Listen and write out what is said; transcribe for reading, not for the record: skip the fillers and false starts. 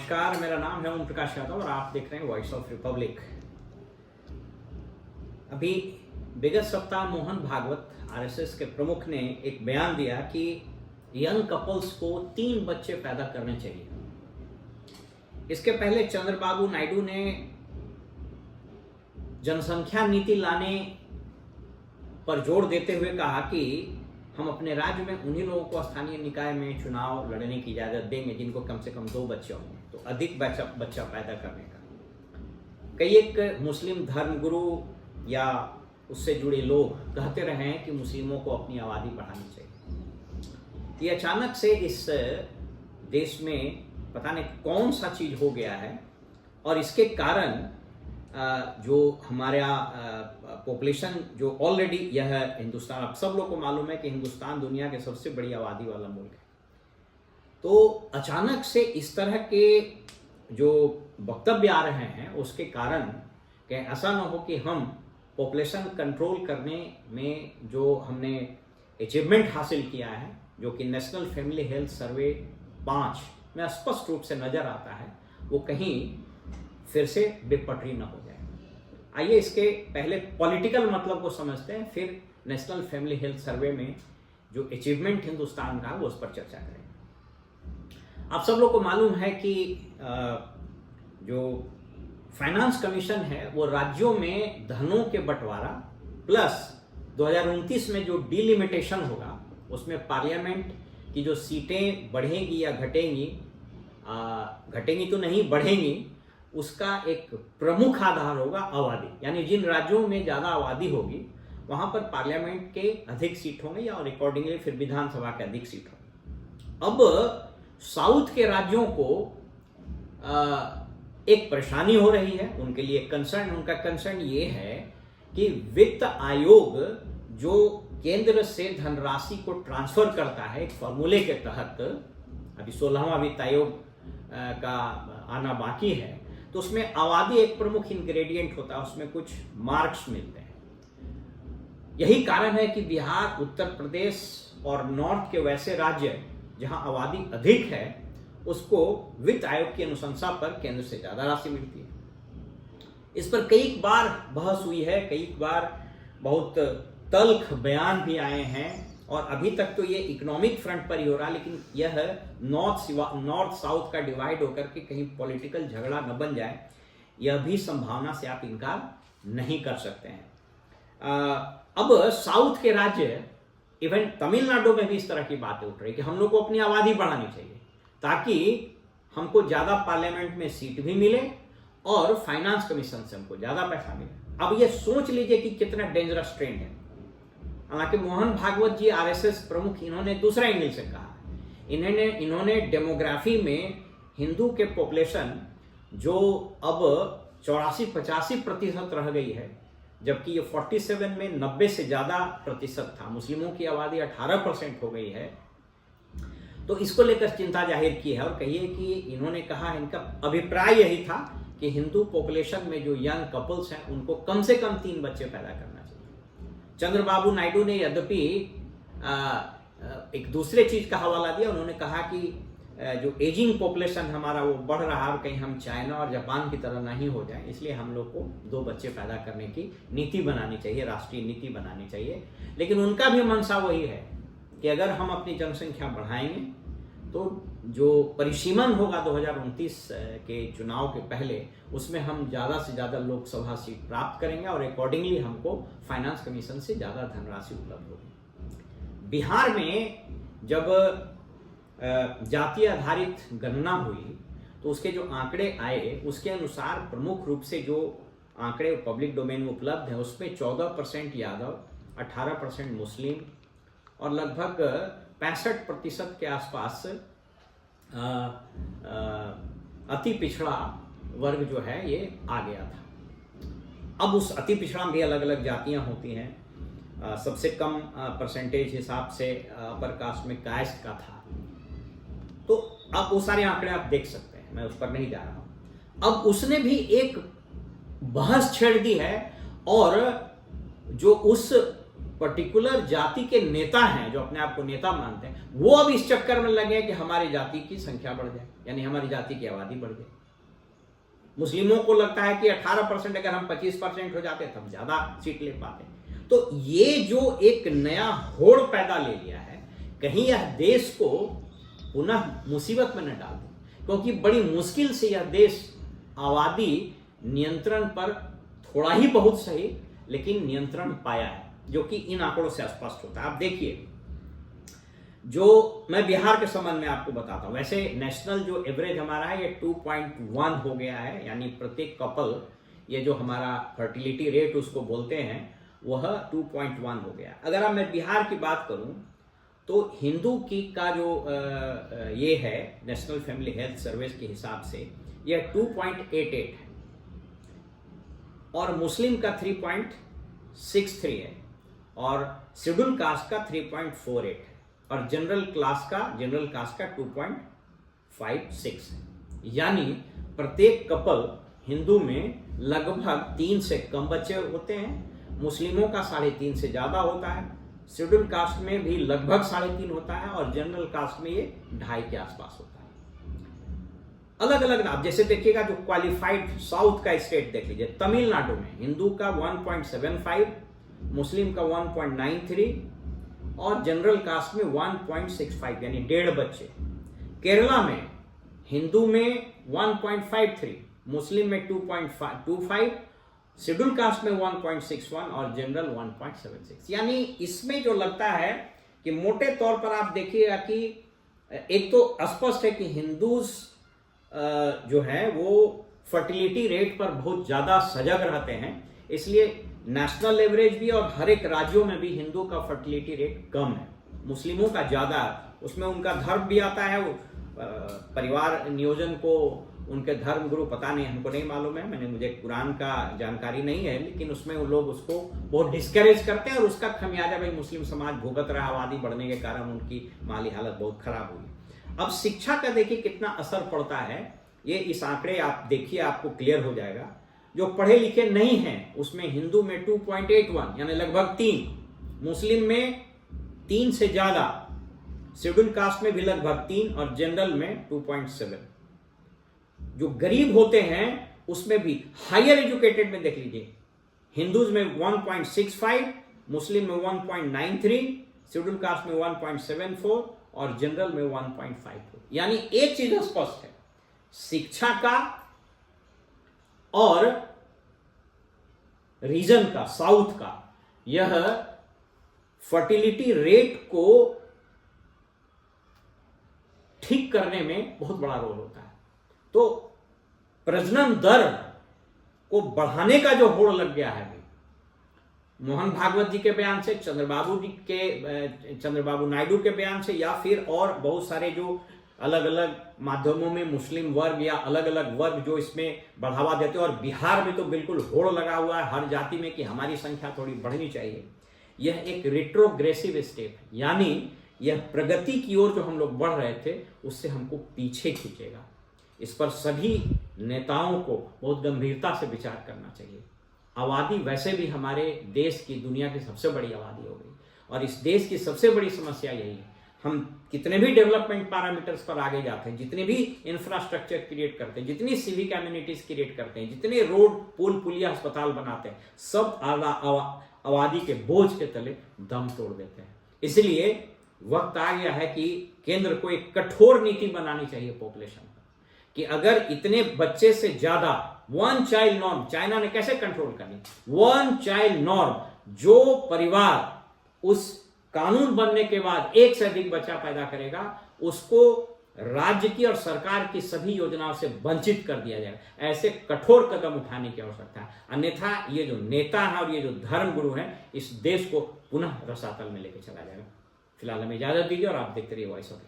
नमस्कार, मेरा नाम है ओम प्रकाश यादव और आप देख रहे हैं वॉइस ऑफ रिपब्लिक। अभी विगत सप्ताह मोहन भागवत आरएसएस के प्रमुख ने एक बयान दिया कि यंग कपल्स को 3 बच्चे पैदा करने चाहिए। इसके पहले चंद्रबाबू नायडू ने जनसंख्या नीति लाने पर जोर देते हुए कहा कि हम अपने राज्य में उन्हीं लोगों को स्थानीय निकाय में चुनाव लड़ने की इजाजत देंगे जिनको कम से कम 2 बच्चे होंगे, तो अधिक बच्चा पैदा करने का। कई एक मुस्लिम धर्मगुरु या उससे जुड़े लोग कहते रहे हैं कि मुस्लिमों को अपनी आबादी बढ़ानी चाहिए। ये अचानक से इस देश में पता नहीं कौन सा चीज हो गया है और इसके कारण जो हमारा पॉपुलेशन जो ऑलरेडी यह हिंदुस्तान, आप सब लोग को मालूम है कि हिंदुस्तान दुनिया के सबसे बड़ी आबादी वाला मुल्क है, तो अचानक से इस तरह के जो वक्तव्य आ रहे हैं उसके कारण कहीं ऐसा ना हो कि हम पॉपुलेशन कंट्रोल करने में जो हमने अचीवमेंट हासिल किया है, जो कि नेशनल फैमिली हेल्थ सर्वे 5 में स्पष्ट रूप से नजर आता है, वो कहीं फिर से बेपटरी न हो जाए। आइए इसके पहले पॉलिटिकल मतलब को समझते हैं, फिर नेशनल फैमिली हेल्थ सर्वे में जो अचीवमेंट हिंदुस्तान का वो उस पर चर्चा करेंगे। आप सब लोग को मालूम है कि जो फाइनेंस कमीशन है वो राज्यों में धनों के बंटवारा प्लस 2029 में जो डिलिमिटेशन होगा उसमें पार्लियामेंट की जो सीटें बढ़ेंगी या घटेंगी, घटेंगी तो नहीं बढ़ेंगी, उसका एक प्रमुख आधार होगा आबादी। यानी जिन राज्यों में ज़्यादा आबादी होगी वहाँ पर पार्लियामेंट के अधिक सीट होंगे या और अकॉर्डिंगली फिर विधानसभा के अधिक सीट होंगे। अब साउथ के राज्यों को एक परेशानी हो रही है, उनके लिए उनका कंसर्न ये है कि वित्त आयोग जो केंद्र से धनराशि को ट्रांसफर करता है एक फॉर्मूले के तहत, अभी 16वां वित्त आयोग का आना बाकी है, तो उसमें आबादी एक प्रमुख इंग्रेडिएंट होता है, उसमें कुछ मार्क्स मिलते हैं। यही कारण है कि बिहार, उत्तर प्रदेश और नॉर्थ के वैसे राज्य जहां आबादी अधिक है उसको वित्त आयोग की अनुशंसा पर केंद्र से ज्यादा राशि मिलती है। इस पर कई बार बहस हुई है, कई बार बहुत तल्ख बयान भी आए हैं और अभी तक तो ये इकोनॉमिक फ्रंट पर ही हो रहा, लेकिन यह नॉर्थ साउथ का डिवाइड होकर के कहीं पॉलिटिकल झगड़ा न बन जाए, यह भी संभावना से आप इनकार नहीं कर सकते हैं। अब साउथ के राज्य, इवन तमिलनाडु में भी इस तरह की बातें उठ रही कि हम लोग को अपनी आबादी बढ़ानी चाहिए ताकि हमको ज्यादा पार्लियामेंट में सीट भी मिले और फाइनेंस कमीशन से हमको ज्यादा पैसा मिले। अब ये सोच लीजिए कि कितना डेंजरस ट्रेंड है। हालांकि मोहन भागवत जी आरएसएस प्रमुख, इन्होंने दूसरा एंगल से कहा, इन्होंने डेमोग्राफी में हिंदू के पॉपुलेशन जो अब 84-85% रह गई है, जबकि ये 47 में 90 से ज्यादा प्रतिशत था, मुस्लिमों की आबादी 18% हो गई है, तो इसको लेकर चिंता जाहिर की है और कहिए कि इन्होंने कहा, इनका अभिप्राय यही था कि हिंदू पॉपुलेशन में जो यंग कपल्स हैं उनको कम से कम 3 बच्चे पैदा करना चाहिए। चंद्रबाबू नायडू ने यद्यपि एक दूसरे चीज का हवाला दिया, उन्होंने कहा कि जो एजिंग पॉपुलेशन हमारा वो बढ़ रहा है और कहीं हम चाइना और जापान की तरह नहीं हो जाए, इसलिए हम लोग को 2 बच्चे पैदा करने की नीति बनानी चाहिए, राष्ट्रीय नीति बनानी चाहिए। लेकिन उनका भी मंशा वही है कि अगर हम अपनी जनसंख्या बढ़ाएंगे तो जो परिसीमन होगा 2029 के चुनाव के पहले, उसमें हम ज़्यादा से ज़्यादा लोकसभा सीट प्राप्त करेंगे और अकॉर्डिंगली हमको फाइनेंस कमीशन से ज़्यादा धनराशि उपलब्ध होगी। बिहार में जब जातीय आधारित गणना हुई तो उसके जो आंकड़े आए उसके अनुसार प्रमुख रूप से जो आंकड़े पब्लिक डोमेन में उपलब्ध है उसमें 14% यादव, 18% मुस्लिम और लगभग 65% के आसपास अति पिछड़ा वर्ग जो है ये आ गया था। अब उस अति पिछड़ा में भी अलग अलग जातियां होती हैं। सबसे कम परसेंटेज हिसाब से अपर कास्ट में कास्ट का था, तो अब वो सारे आंकड़े आप देख सकते हैं, मैं उस पर नहीं जा रहा हूं। अब उसने भी एक बहस छेड़ दी है और जो उस पर्टिकुलर जाति के नेता हैं, जो अपने आप को नेता मानते हैं, वो अब इस चक्कर में लगे कि हमारी जाति की संख्या बढ़ जाए, यानी हमारी जाति की आबादी बढ़ जाए। मुस्लिमों को लगता है कि 18% अगर हम 25% हो जाते तो हम ज्यादा सीट ले पाते। तो ये जो एक नया होड़ पैदा ले लिया है, कहीं यह देश को पुनः मुसीबत में न डाल दे, क्योंकि बड़ी मुश्किल से यह देश आबादी नियंत्रण पर थोड़ा ही बहुत सही लेकिन नियंत्रण पाया है, जो कि इन आंकड़ों से स्पष्ट होता है। आप देखिए, जो मैं बिहार के संबंध में आपको बताता हूं, वैसे नेशनल जो एवरेज हमारा है ये 2.1 हो गया है, यानी प्रत्येक कपल, ये जो हमारा फर्टिलिटी रेट उसको बोलते हैं, वह 2.1 हो गया। अगर अब मैं बिहार की बात करूं तो हिंदू की का जो ये है नेशनल फैमिली हेल्थ सर्विस के हिसाब से यह 2.88 है, और मुस्लिम का 3.63 है, और शेड्यूल कास्ट का 3.48 है, और जनरल कास्ट का 2.56 है। यानी प्रत्येक कपल हिंदू में लगभग 3 से कम बच्चे होते हैं, मुस्लिमों का 3.5 से ज्यादा होता है, शेड्यूल कास्ट में भी लगभग 3.5 होता है, और जनरल कास्ट में ये 2.5 के आसपास होता है। अलग अलग नाम, जैसे देखिएगा जो क्वालिफाइड साउथ का स्टेट देख लीजिए, तमिलनाडु में हिंदू का 1.75, मुस्लिम का 1.93 और जनरल कास्ट में 1.65, यानी 1.5 बच्चे। केरला में हिंदू में 1.53, मुस्लिम में 2.25, शेड्यूल कास्ट में 1.61 और जनरल 1.76। यानी इसमें जो लगता है कि मोटे तौर पर आप देखिएगा कि एक तो स्पष्ट है कि हिंदूज जो है वो फर्टिलिटी रेट पर बहुत ज्यादा सजग रहते हैं, इसलिए नेशनल एवरेज भी और हर एक राज्यों में भी हिंदू का फर्टिलिटी रेट कम है, मुस्लिमों का ज्यादा है। उसमें उनका धर्म भी आता है, वो परिवार नियोजन को उनके धर्म गुरु, पता नहीं, हमको नहीं मालूम है, मुझे कुरान का जानकारी नहीं है, लेकिन उसमें वो लोग उसको बहुत डिस्करेज करते हैं, और उसका खमियाजा भाई मुस्लिम समाज भुगत रहा, आबादी बढ़ने के कारण उनकी माली हालत बहुत खराब हुई। अब शिक्षा का देखिए कितना असर पड़ता है, ये इस आंकड़े आप देखिए, आपको क्लियर हो जाएगा। जो पढ़े लिखे नहीं हैं उसमें हिंदू में 2.81 यानी लगभग 3, मुस्लिम में 3 से ज्यादा, शेड्यूल कास्ट में भी लगभग 3 और जनरल में 2.7। जो गरीब होते हैं उसमें भी हायर एजुकेटेड में देख लीजिए, हिंदूज में 1.65, मुस्लिम में 1.93, शेड्यूल कास्ट में 1.74 और जनरल में 1.54। यानी एक चीज स्पष्ट है, शिक्षा का और रीजन का, साउथ का, यह फर्टिलिटी रेट को ठीक करने में बहुत बड़ा रोल होता है। तो प्रजनन दर को बढ़ाने का जो होड़ लग गया है, मोहन भागवत जी के बयान से, चंद्रबाबू नायडू के बयान से, या फिर और बहुत सारे जो अलग अलग माध्यमों में मुस्लिम वर्ग या अलग अलग वर्ग जो इसमें बढ़ावा देते हैं, और बिहार में तो बिल्कुल होड़ लगा हुआ है हर जाति में कि हमारी संख्या थोड़ी बढ़नी चाहिए। यह एक रेट्रोग्रेसिव स्टेप है, यानी यह प्रगति की ओर जो हम लोग बढ़ रहे थे उससे हमको पीछे खींचेगा। इस पर सभी नेताओं को बहुत गंभीरता से विचार करना चाहिए। आबादी वैसे भी हमारे देश की, दुनिया की सबसे बड़ी आबादी हो गई, और इस देश की सबसे बड़ी समस्या यही है, हम कितने भी डेवलपमेंट पैरामीटर्स पर आगे जाते हैं, जितने भी इंफ्रास्ट्रक्चर क्रिएट करते हैं, जितनी सिविक कम्युनिटीज क्रिएट करते हैं, जितने रोड, पुल, पुलिया, अस्पताल बनाते हैं, सब आबादी के बोझ के तले दम तोड़ देते हैं। इसलिए वक्त आ गया है कि केंद्र को एक कठोर नीति बनानी चाहिए पॉपुलेशन पर, कि अगर इतने बच्चे से ज्यादा, 1 चाइल्ड नॉर्म, चाइना ने कैसे कंट्रोल करनी, 1 चाइल्ड नॉर्म, जो परिवार उस कानून बनने के बाद 1 से अधिक बच्चा पैदा करेगा उसको राज्य की और सरकार की सभी योजनाओं से वंचित कर दिया जाएगा। ऐसे कठोर कदम उठाने की आवश्यकता है, अन्यथा ये जो नेता है और ये जो धर्म गुरु हैं इस देश को पुनः रसातल में लेके चला जाएगा। फिलहाल हमें इजाजत दीजिए और आप देखते रहिए वॉइस ऑफ